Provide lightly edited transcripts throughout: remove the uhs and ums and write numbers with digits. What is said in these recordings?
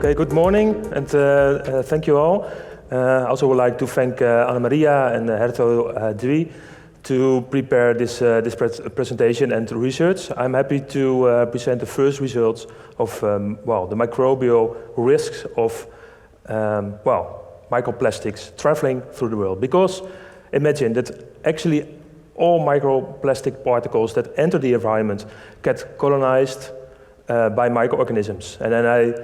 Okay, good morning, and thank you all. I also would like to thank Anna Maria and Herto Dwi to prepare this presentation and research. I'm happy to present the first results of the microbial risks of microplastics traveling through the world. Because imagine that actually all microplastic particles that enter the environment get colonized by microorganisms. And then I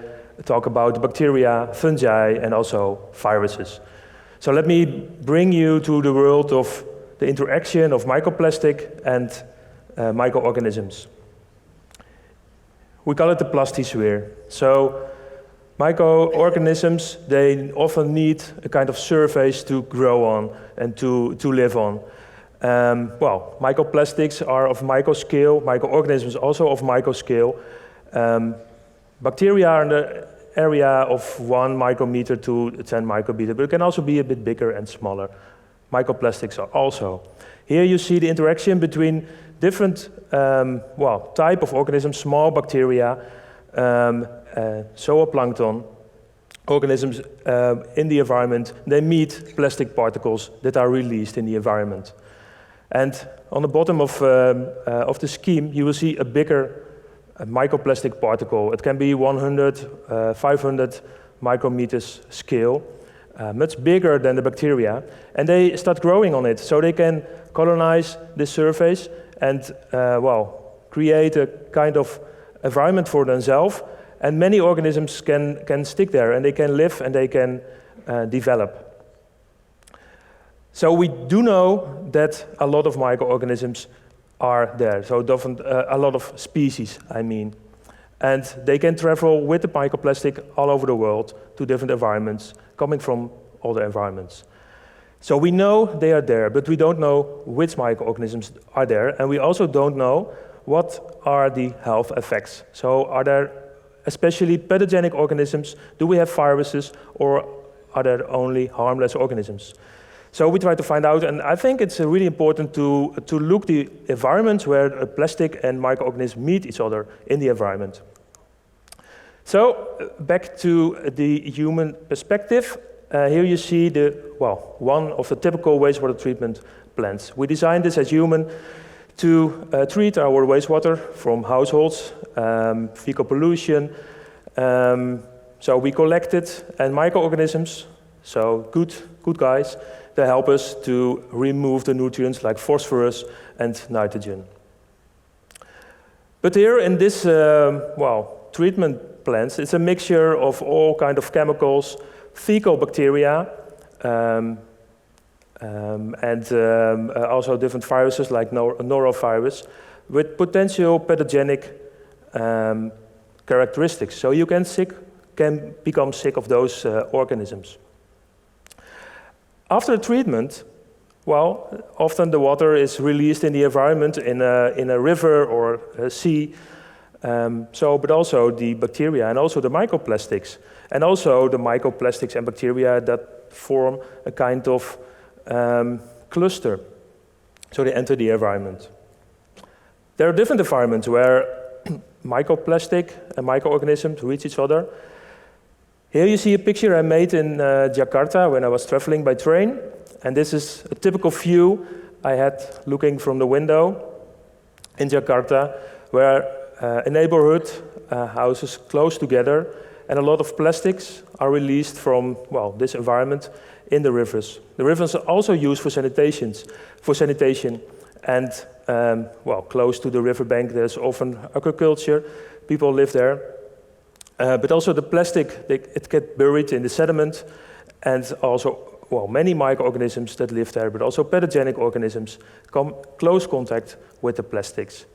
talk about bacteria, fungi, and also viruses. So let me bring you to the world of the interaction of microplastic and microorganisms. We call it the plastisphere. So microorganisms, they often need a kind of surface to grow on and to live on. Microplastics are of micro scale, microorganisms also of micro scale. Bacteria are in the area of 1 micrometer to 10 micrometer, but it can also be a bit bigger and smaller. Microplastics are also. Here you see the interaction between different type of organisms, small bacteria, zooplankton, organisms in the environment. They meet plastic particles that are released in the environment. And on the bottom of the scheme, you will see a bigger microplastic particle. It can be 100, 500 micrometers scale, much bigger than the bacteria, and they start growing on it, so they can colonize the surface and create a kind of environment for themselves. And many organisms can stick there, and they can live and they can develop. So we do know that a lot of microorganisms are there, so a lot of species, I mean. And they can travel with the microplastic all over the world to different environments, coming from other environments. So we know they are there, but we don't know which microorganisms are there, and we also don't know what are the health effects. So are there especially pathogenic organisms? Do we have viruses, or are there only harmless organisms? So we try to find out, and I think it's really important to look the environments where plastic and microorganisms meet each other in the environment. So back to the human perspective. Here you see one of the typical wastewater treatment plants. We designed this as human to treat our wastewater from households, fecal pollution. So we collected and microorganisms, so good guys. They help us to remove the nutrients like phosphorus and nitrogen. But here in this treatment plants, it's a mixture of all kind of chemicals, fecal bacteria, and also different viruses like norovirus with potential pathogenic characteristics. So you can become sick of those organisms. After treatment, often the water is released in the environment in a river or a sea. But also the bacteria and also the microplastics, and also the microplastics and bacteria that form a kind of cluster. So they enter the environment. There are different environments where microplastic and microorganisms reach each other. Here you see a picture I made in Jakarta when I was traveling by train. And this is a typical view I had looking from the window in Jakarta, where a neighborhood, houses close together, and a lot of plastics are released from this environment in the rivers. The rivers are also used for sanitation, and close to the riverbank there's often agriculture. People live there. But also the plastic, it gets buried in the sediment, and also many microorganisms that live there, but also pathogenic organisms come close contact with the plastics.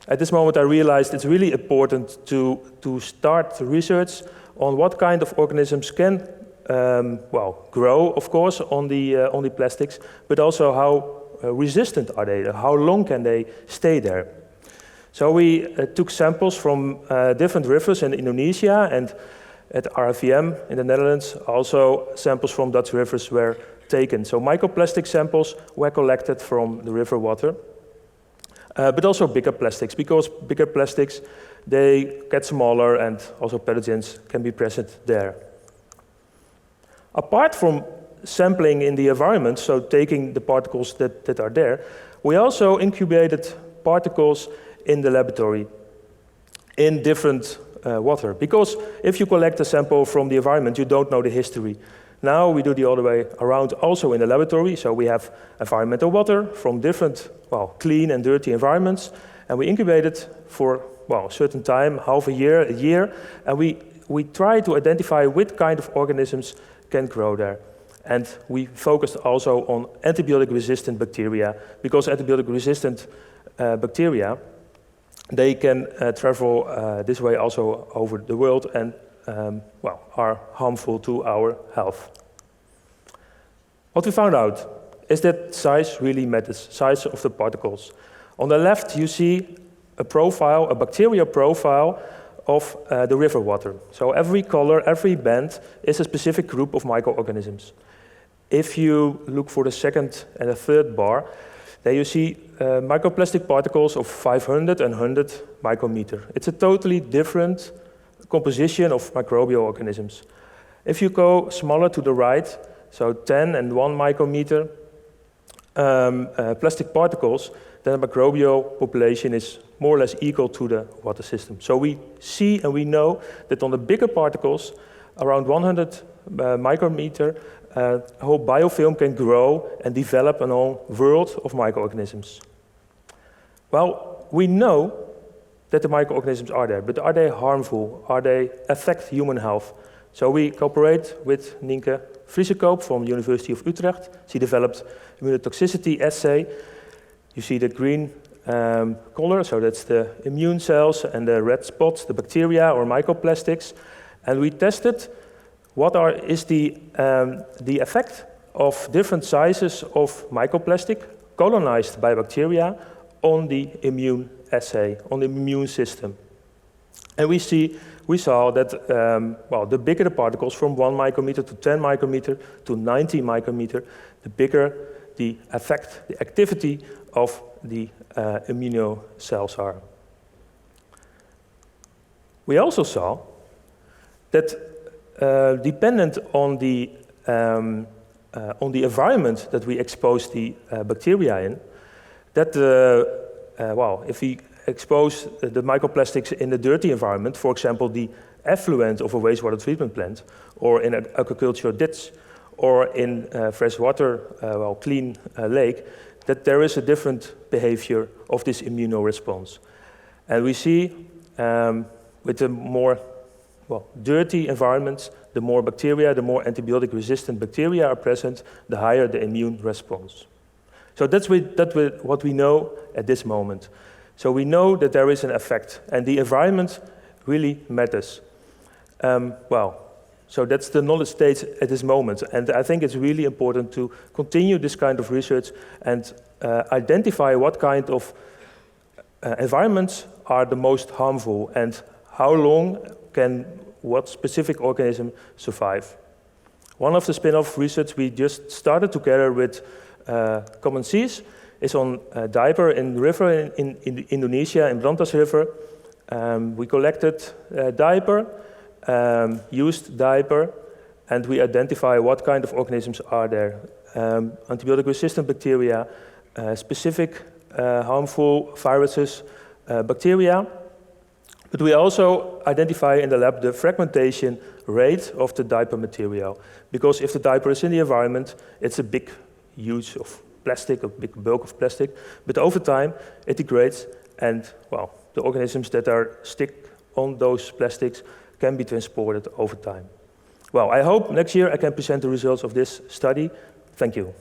At this moment I realized it's really important to start research on what kind of organisms can grow, of course, on the plastics, but also how resistant are they, how long can they stay there. So we took samples from different rivers in Indonesia, and at RIVM in the Netherlands, also samples from Dutch rivers were taken. So microplastic samples were collected from the river water, but also bigger plastics, because bigger plastics, they get smaller and also pathogens can be present there. Apart from sampling in the environment, so taking the particles that are there, we also incubated particles in the laboratory in different water. Because if you collect a sample from the environment, you don't know the history. Now we do the other way around also in the laboratory. So we have environmental water from different, well, clean and dirty environments. And we incubate it for, well, a certain time, half a year. And we try to identify what kind of organisms can grow there. And we focused also on antibiotic-resistant bacteria, because antibiotic-resistant bacteria, they can travel this way also over the world and well, are harmful to our health. What we found out is that size really matters, size of the particles. On the left, you see a profile, a bacteria profile of the river water. So every color, every band is a specific group of microorganisms. If you look for the second and the third bar, there you see microplastic particles of 500 and 100 micrometer. It's a totally different composition of microbial organisms. If you go smaller to the right, so 10 and 1 micrometer plastic particles, then the microbial population is more or less equal to the water system. So we see and we know that on the bigger particles, around 100 micrometer, a whole biofilm can grow and develop a whole world of microorganisms. Well, we know that the microorganisms are there, but are they harmful? Are they affect human health? So we cooperate with Nienke Vriesekoop from the University of Utrecht. She developed immunotoxicity assay. You see the green color, so that's the immune cells, and the red spots, the bacteria or microplastics. And we tested what is the effect of different sizes of microplastic colonized by bacteria on the immune assay, on the immune system. And we saw that well, the bigger the particles, from 1 micrometer to 10 micrometer to 90 micrometer, the bigger the effect, the activity of the immuno cells are. We also saw that dependent on the environment that we expose the bacteria in, that well, if we expose the microplastics in a dirty environment, for example, the effluent of a wastewater treatment plant, or in an agricultural ditch, or in freshwater, well, clean lake, that there is a different behavior of this immunoresponse. And we see with the more dirty environments, the more bacteria, the more antibiotic-resistant bacteria are present, the higher the immune response. So that's what we know at this moment. So we know that there is an effect, and the environment really matters. Well, so that's the knowledge stage at this moment, and I think it's really important to continue this kind of research and identify what kind of environments are the most harmful and how long can what specific organism survive. One of the Spinoff research we just started together with Common Seas is on diaper in the river in Indonesia, in Brantas River. We collected diaper, used diaper, and we identify what kind of organisms are there. Antibiotic-resistant bacteria, specific harmful viruses, bacteria. But we also identify in the lab the fragmentation rate of the diaper material. Because if the diaper is in the environment, it's a big use of plastic, a big bulk of plastic. But over time, it degrades, and well, the organisms that are stick on those plastics can be transported over time. Well, I hope next year I can present the results of this study. Thank you.